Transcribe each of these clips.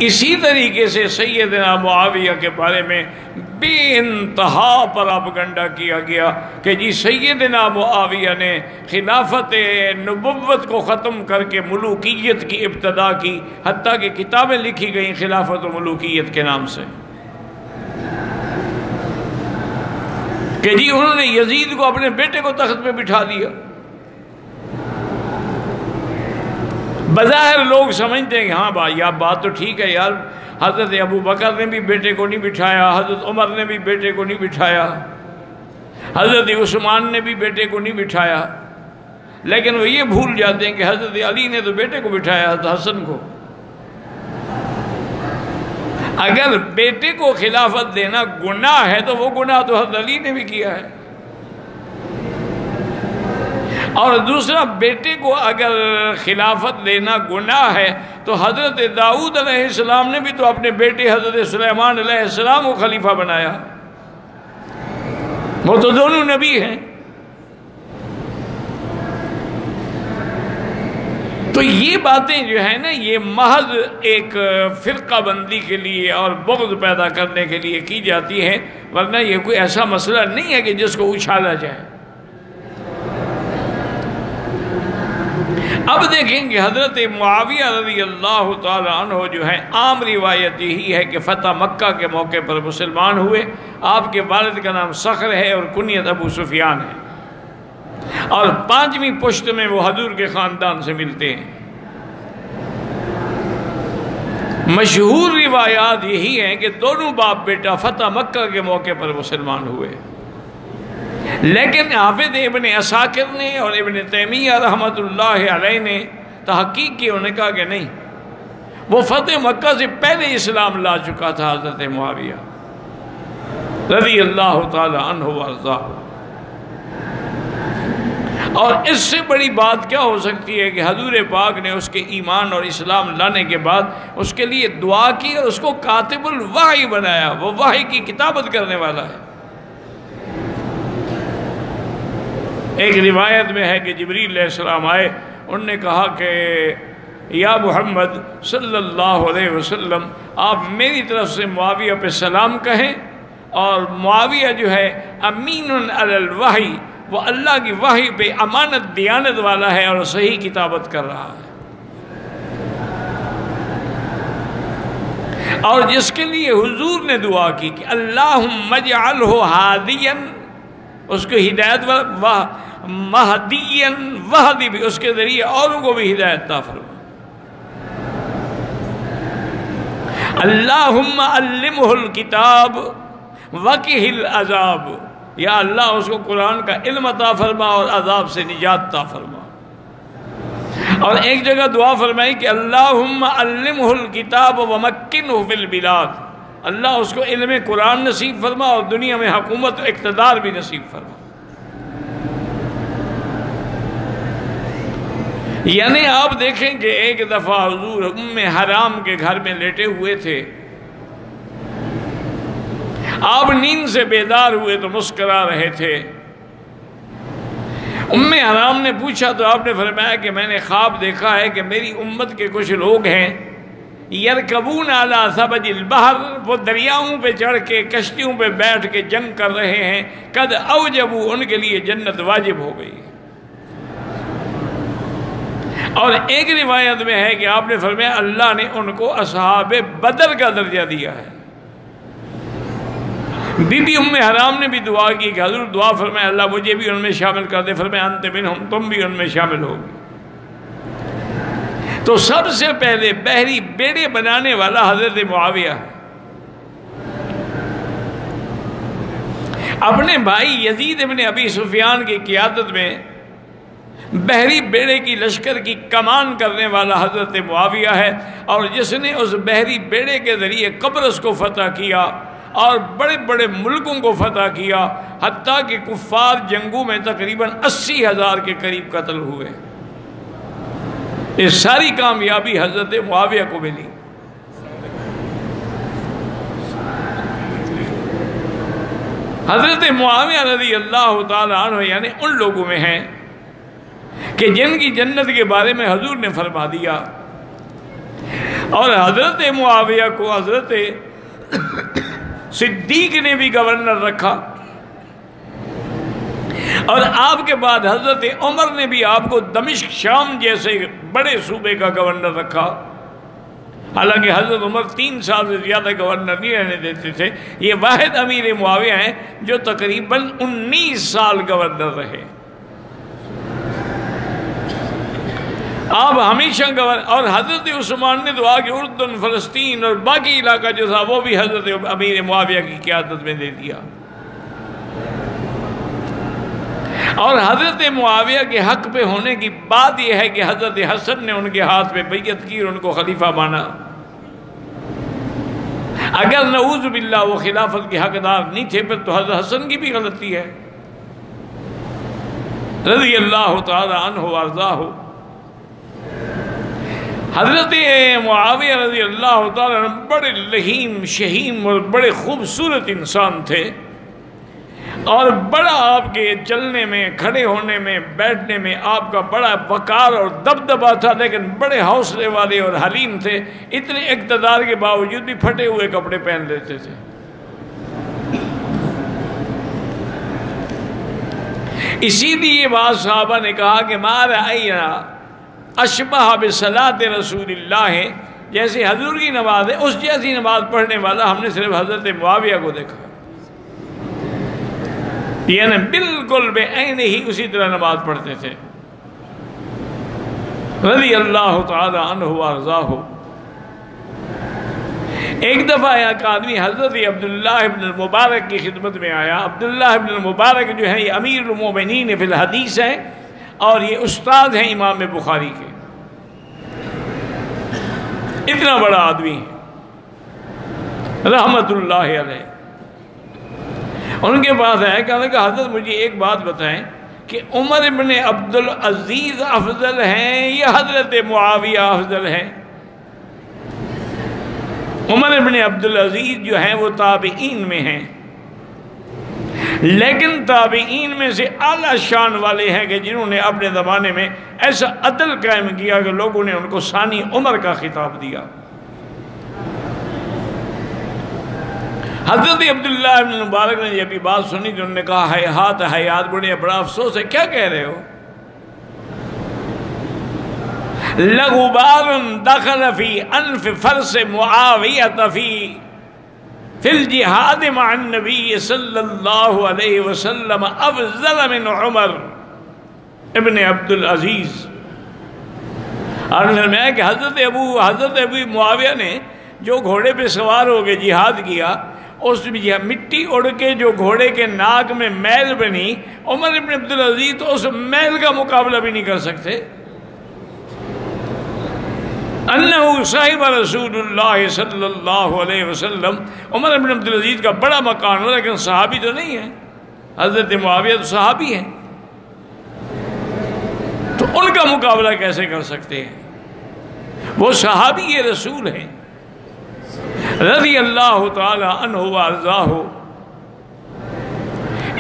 اسی طریقے سے سیدنا معاویہ کے بارے میں بے انتہا پراپگنڈا کیا گیا کہ جی سیدنا معاویہ نے خلافت نبوت کو ختم کر کے ملوکیت کی ابتدا کی، حتیٰ کہ کتابیں لکھی گئیں خلافت و ملوکیت کے نام سے، کہ جی انہوں نے یزید کو اپنے بیٹے کو تخت پہ بٹھا دیا۔ بظاہر لوگ سمجھتے ہیں کہ ہاں بھائی یار بات تو ٹھیک ہے یار، حضرت ابو بکر نے بھی بیٹے کو نہیں بٹھایا، حضرت عمر نے بھی بیٹے کو نہیں بٹھایا، حضرت عثمان نے بھی بیٹے کو نہیں بٹھایا، لیکن وہ یہ بھول جاتے ہیں کہ حضرت علی نے تو بیٹے کو بٹھایا، حضرت حسن کو۔ اگر بیٹے کو خلافت دینا گناہ ہے تو وہ گناہ تو حضرت علی نے بھی کیا ہے، اور دوسرا بیٹے کو اگر خلافت دینا گناہ ہے تو حضرت داؤد علیہ السلام نے بھی تو اپنے بیٹے حضرت سلیمان علیہ السلام کو خلیفہ بنایا، وہ تو دونوں نبی ہیں۔ تو یہ باتیں جو ہیں نا یہ محض ایک فرقہ بندی کے لیے اور بغض پیدا کرنے کے لیے کی جاتی ہیں، ورنہ یہ کوئی ایسا مسئلہ نہیں ہے کہ جس کو اچھالا جائے۔ اب دیکھیں کہ حضرت معاویہ رضی اللہ تعالی عنہ جو ہے، عام روایت یہی ہے کہ فتح مکہ کے موقع پر مسلمان ہوئے۔ آپ کے والد کا نام صخر ہے اور کنیت ابو سفیان ہے، اور 5ویں پشت میں وہ حضور کے خاندان سے ملتے ہیں۔ مشہور روایات یہی ہیں کہ دونوں باپ بیٹا فتح مکہ کے موقع پر مسلمان ہوئے، لیکن حافظ ابن عساکر نے اور ابن تیمیہ رحمۃ اللہ علیہ نے تحقیق کی، انہوں نے کہا کہ نہیں، وہ فتح مکہ سے پہلے اسلام لا چکا تھا حضرت معاویہ رضی اللہ تعالی عنہ وارضاہ۔ اور اس سے بڑی بات کیا ہو سکتی ہے کہ حضور پاک نے اس کے ایمان اور اسلام لانے کے بعد اس کے لیے دعا کی اور اس کو کاتب الوحی بنایا، وہ وحی کی کتابت کرنے والا ہے۔ ایک روایت میں ہے کہ جبریل علیہ السلام آئے، انہوں نے کہا کہ یا محمد صلی اللہ علیہ وسلم آپ میری طرف سے معاویہ پہ سلام کہیں، اور معاویہ جو ہے امین علی الوحی، وہ اللہ کی وحی پہ امانت دیانت والا ہے اور صحیح کتابت کر رہا ہے، اور جس کے لیے حضور نے دعا کی کہ اللہم اجعلہ ہادیا، اس کو ہدایت مہدیا وہدی بھی، اس کے ذریعے اوروں کو بھی ہدایت عطا فرما۔ اللہم علمہ الکتاب وقہ العذاب، یا اللہ اس کو قرآن کا علم عطا فرما اور عذاب سے نجات عطا فرما۔ اور ایک جگہ دعا فرمائی کہ اللہم علمہ الکتاب ومکنہ فی البلاد، اللہ اس کو علم قرآن نصیب فرما اور دنیا میں حکومت و اقتدار بھی نصیب فرما۔ یعنی آپ دیکھیں کہ ایک دفعہ حضور ام حرام کے گھر میں لیٹے ہوئے تھے، آپ نیند سے بیدار ہوئے تو مسکرا رہے تھے۔ ام حرام نے پوچھا تو آپ نے فرمایا کہ میں نے خواب دیکھا ہے کہ میری امت کے کچھ لوگ ہیں یرکبون علی ثبج البحر، وہ دریاؤں پہ چڑھ کے کشتیوں پہ بیٹھ کے جنگ کر رہے ہیں، قد اوجبوا، ان کے لیے جنت واجب ہو گئی۔ اور ایک روایت میں ہے کہ آپ نے فرمایا اللہ نے ان کو اصحاب بدر کا درجہ دیا ہے۔ بی بی ام حرام نے بھی دعا کی کہ حضور دعا فرمائے اللہ مجھے بھی ان میں شامل کر دے، فرمایا انت منہم، تم بھی ان میں شامل ہوگی۔ تو سب سے پہلے بحری بیڑے بنانے والا حضرت معاویہ ہے۔ اپنے بھائی یزید ابن ابی سفیان کی قیادت میں بحری بیڑے کی لشکر کی کمان کرنے والا حضرت معاویہ ہے، اور جس نے اس بحری بیڑے کے ذریعے قبرص کو فتح کیا اور بڑے بڑے ملکوں کو فتح کیا، حتیٰ کہ کفار جنگوں میں تقریباً 80,000 کے قریب قتل ہوئے۔ یہ ساری کامیابی حضرت معاویہ کو ملی۔ حضرت معاویہ رضی اللہ تعالی عنہ یعنی ان لوگوں میں ہیں کہ جن کی جنت کے بارے میں حضور نے فرما دیا اور حضرت معاویہ کو حضرت صدیق نے بھی گورنر رکھا، اور آپ کے بعد حضرت عمر نے بھی آپ کو دمشق شام جیسے بڑے صوبے کا گورنر رکھا، حالانکہ حضرت عمر 3 سال سے زیادہ گورنر نہیں رہنے دیتے تھے۔ یہ واحد امیر معاویہ ہیں جو تقریباً 19 سال گورنر رہے۔ آپ ہمیشہ اور حضرت عثمان نے تو آگے اردن، فلسطین اور باقی علاقہ جو تھا وہ بھی حضرت امیر معاویہ کی قیادت میں دے دیا۔ اور حضرت معاویہ کے حق پہ ہونے کی بات یہ ہے کہ حضرت حسن نے ان کے ہاتھ پہ بیعت کی اور ان کو خلیفہ مانا۔ اگر نعوذ باللہ وہ خلافت کے حقدار نہیں تھے پھر تو حضرت حسن کی بھی غلطی ہے رضی اللہ تعالی عنہ وارضاہ۔ حضرت معاویہ رضی اللہ تعالی عنہ بڑے لحیم شہیم اور بڑے خوبصورت انسان تھے، اور بڑا آپ کے چلنے میں، کھڑے ہونے میں، بیٹھنے میں آپ کا بڑا وقار اور دبدبا تھا، لیکن بڑے حوصلے والے اور حلیم تھے۔ اتنے اقتدار کے باوجود بھی پھٹے ہوئے کپڑے پہن لیتے تھے۔ اسی لیے بات صحابہ نے کہا کہ ما رأینا اشبہ بصلاۃ رسول اللہ، جیسے حضور کی نماز ہے اس جیسی نماز پڑھنے والا ہم نے صرف حضرت معاویہ کو دیکھا، یعنی بالکل بے عین ہی اسی طرح نماز پڑھتے تھے رضی اللہ تعالی عنہ وارضاہ۔ ایک دفعہ ایک آدمی حضرت عبداللہ ابن المبارک کی خدمت میں آیا۔ عبداللہ ابن المبارک جو ہے یہ امیر المومنین فی الحدیث ہے، اور یہ استاد ہیں امام بخاری کے، اتنا بڑا آدمی ہے رحمت اللہ علیہ۔ ان کے پاس ہے، کہا کہ حضرت مجھے ایک بات بتائیں کہ عمر ابن عبدالعزیز افضل ہیں یا حضرت معاویہ افضل ہیں؟ عمر ابن عبدالعزیز جو ہیں وہ تابعین میں ہیں، لیکن تابعین میں سے اعلیٰ شان والے ہیں کہ جنہوں نے اپنے زمانے میں ایسا عدل قائم کیا کہ لوگوں نے ان کو ثانی عمر کا خطاب دیا۔ حضرت عبداللہ ابن مبارک نے جب یہ بات سنی تو انہوں نے کہا ہیہات حیات، بڑے بڑا افسوس ہے، کیا کہہ رہے ہو؟ لغبار دخل فی انف فرس معاویہ فی الجہاد مع النبی صلی اللہ علیہ وسلم افضل من عمر ابن عبدالعزیز۔ اور میں کہ حضرت ابو معاویہ نے جو گھوڑے پہ سوار ہو کے جہاد کیا، اس مٹی اڑ کے جو گھوڑے کے ناک میں میل بنی، عمر ابن عبدالعزیز تو اس میل کا مقابلہ بھی نہیں کر سکتے۔ انہو صاحب رسول اللہ صلی اللہ علیہ وسلم، عمر ابن عبدالعزیز کا بڑا مکان ہو لیکن صحابی تو نہیں ہے، حضرت معاویہ تو صحابی ہیں، تو ان کا مقابلہ کیسے کر سکتے ہیں؟ وہ صحابی رسول ہیں رضی اللہ تعالی عنہ وارضاہ۔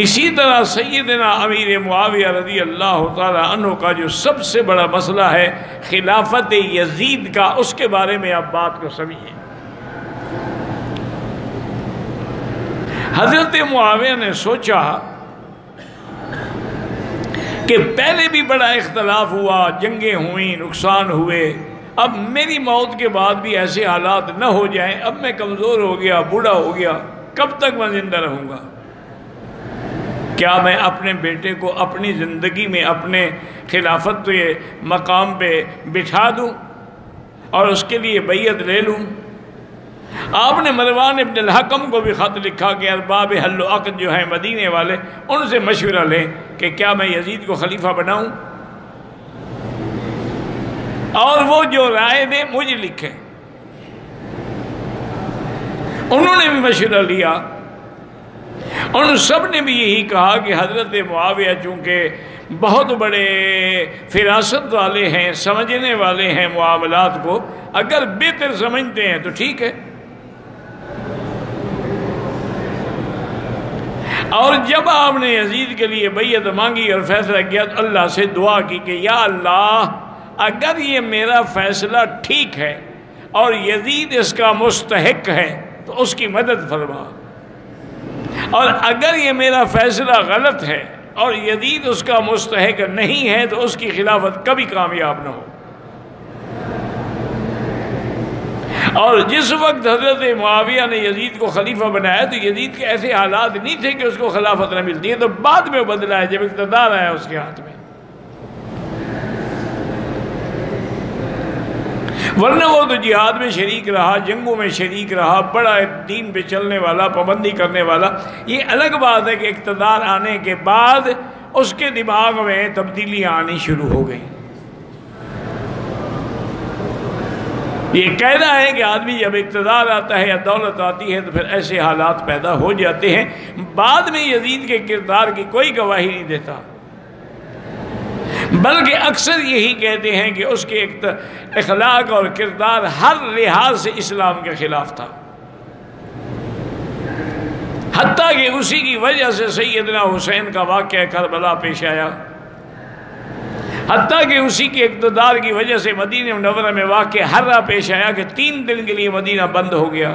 اسی طرح سیدنا امیر معاویہ رضی اللہ تعالی عنہ کا جو سب سے بڑا مسئلہ ہے خلافت یزید کا، اس کے بارے میں آپ بات کو سمجھیں۔ حضرت معاویہ نے سوچا کہ پہلے بھی بڑا اختلاف ہوا، جنگیں ہوئیں، نقصان ہوئے، اب میری موت کے بعد بھی ایسے حالات نہ ہو جائیں، اب میں کمزور ہو گیا، بوڑھا ہو گیا، کب تک میں زندہ رہوں گا؟ کیا میں اپنے بیٹے کو اپنی زندگی میں اپنے خلافت کے مقام پہ بٹھا دوں اور اس کے لیے بیعت لے لوں؟ آپ نے مروان ابن الحکم کو بھی خط لکھا کہ ارباب حل و عقد جو ہیں مدینے والے، ان سے مشورہ لیں کہ کیا میں یزید کو خلیفہ بناؤں، اور وہ جو رائے دیں مجھے لکھیں۔ انہوں نے بھی مشورہ لیا، ان سب نے بھی یہی کہا کہ حضرت معاویہ چونکہ بہت بڑے فراست والے ہیں، سمجھنے والے ہیں معاملات کو، اگر بہتر سمجھتے ہیں تو ٹھیک ہے۔ اور جب آپ نے یزید کے لیے بیعت مانگی اور فیصلہ کیا تو اللہ سے دعا کی کہ یا اللہ اگر یہ میرا فیصلہ ٹھیک ہے، اور یزید اس کا مستحق ہے تو اس کی مدد فرما، اور اگر یہ میرا فیصلہ غلط ہے اور یزید اس کا مستحق نہیں ہے تو اس کی خلافت کبھی کامیاب نہ ہو۔ اور جس وقت حضرت معاویہ نے یزید کو خلیفہ بنایا تو یزید کے ایسے حالات نہیں تھے کہ اس کو خلافت نہ ملتی ہے، تو بعد میں بدلا ہے جب اقتدار آیا اس کے ہاتھ میں، ورنہ وہ تو جہاد میں شریک رہا، جنگوں میں شریک رہا، بڑا دین پہ چلنے والا، پابندی کرنے والا۔ یہ الگ بات ہے کہ اقتدار آنے کے بعد اس کے دماغ میں تبدیلیاں آنی شروع ہو گئیں۔ یہ کہنا ہے کہ آدمی جب اقتدار آتا ہے یا دولت آتی ہے تو پھر ایسے حالات پیدا ہو جاتے ہیں۔ بعد میں یزید کے کردار کی کوئی گواہی نہیں دیتا، بلکہ اکثر یہی کہتے ہیں کہ اس کے اخلاق اور کردار ہر لحاظ سے اسلام کے خلاف تھا، حتیٰ کہ اسی کی وجہ سے سیدنا حسین کا واقعہ کربلا پیش آیا، حتیٰ کہ اسی کے اقتدار کی وجہ سے مدینہ منورہ میں واقع حرہ پیش آیا کہ 3 دن کے لیے مدینہ بند ہو گیا۔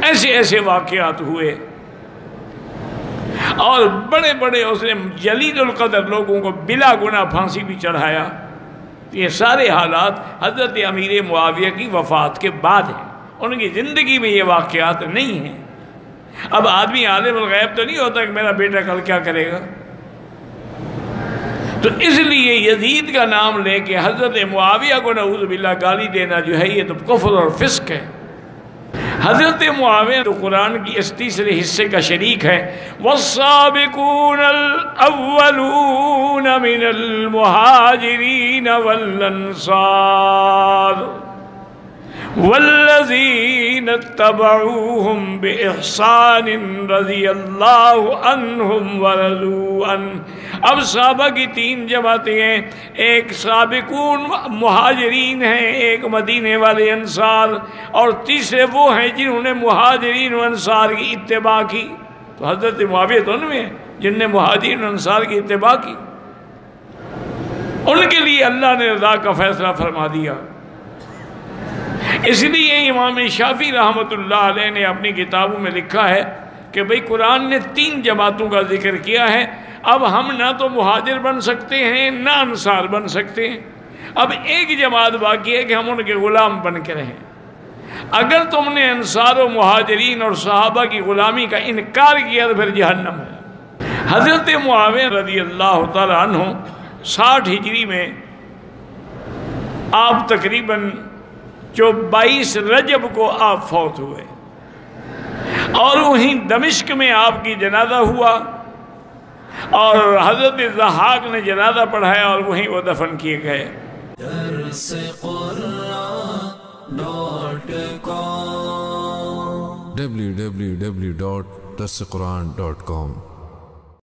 ایسے ایسے واقعات ہوئے، اور بڑے بڑے اس نے جلیل القدر لوگوں کو بلا گناہ پھانسی بھی چڑھایا۔ یہ سارے حالات حضرت امیر معاویہ کی وفات کے بعد ہیں، ان کی زندگی میں یہ واقعات نہیں ہیں۔ اب آدمی عالم الغیب تو نہیں ہوتا کہ میرا بیٹا کل کیا کرے گا، تو اس لیے یزید کا نام لے کے حضرت معاویہ کو نعوذ باللہ گالی دینا جو ہے یہ تو کفر اور فسق ہے۔ حضرت معاویہ تو قرآن کی اس تیسرے حصے کا شریک ہے، والسابقون الاولون من المہاجرین والانصار والذین اتبعوہم بإحسان رضی اللہ عنہم ورضوا عنہ۔ اب صحابہ کی 3 جماعتیں ہیں، ایک سابقون مہاجرین ہیں، ایک مدینے والے انصار، اور تیسرے وہ ہیں جنہوں نے مہاجرین و انصار کی اتباع کی۔ تو حضرت معاویہ تو ان میں ہیں جن نے مہاجرین و انصار کی اتباع کی، ان کے لیے اللہ نے رضا کا فیصلہ فرما دیا۔ اس لیے امام شافعی رحمۃ اللہ علیہ نے اپنی کتابوں میں لکھا ہے کہ بھئی قرآن نے 3 جماعتوں کا ذکر کیا ہے، اب ہم نہ تو مہاجر بن سکتے ہیں نہ انصار بن سکتے ہیں، اب ایک جماعت باقی ہے کہ ہم ان کے غلام بن کے رہیں۔ اگر تم نے انصار و مہاجرین اور صحابہ کی غلامی کا انکار کیا تو پھر جہنم ہے۔ حضرت معاویہ رضی اللہ تعالیٰ عنہ 60 ہجری میں آپ تقریباً 22 رجب کو آپ فوت ہوئے، اور وہیں دمشق میں آپ کی جنازہ ہوا، اور حضرت ضحاک نے جنازہ پڑھایا اور وہیں وہ دفن کیے گئے۔ www.darsequran.com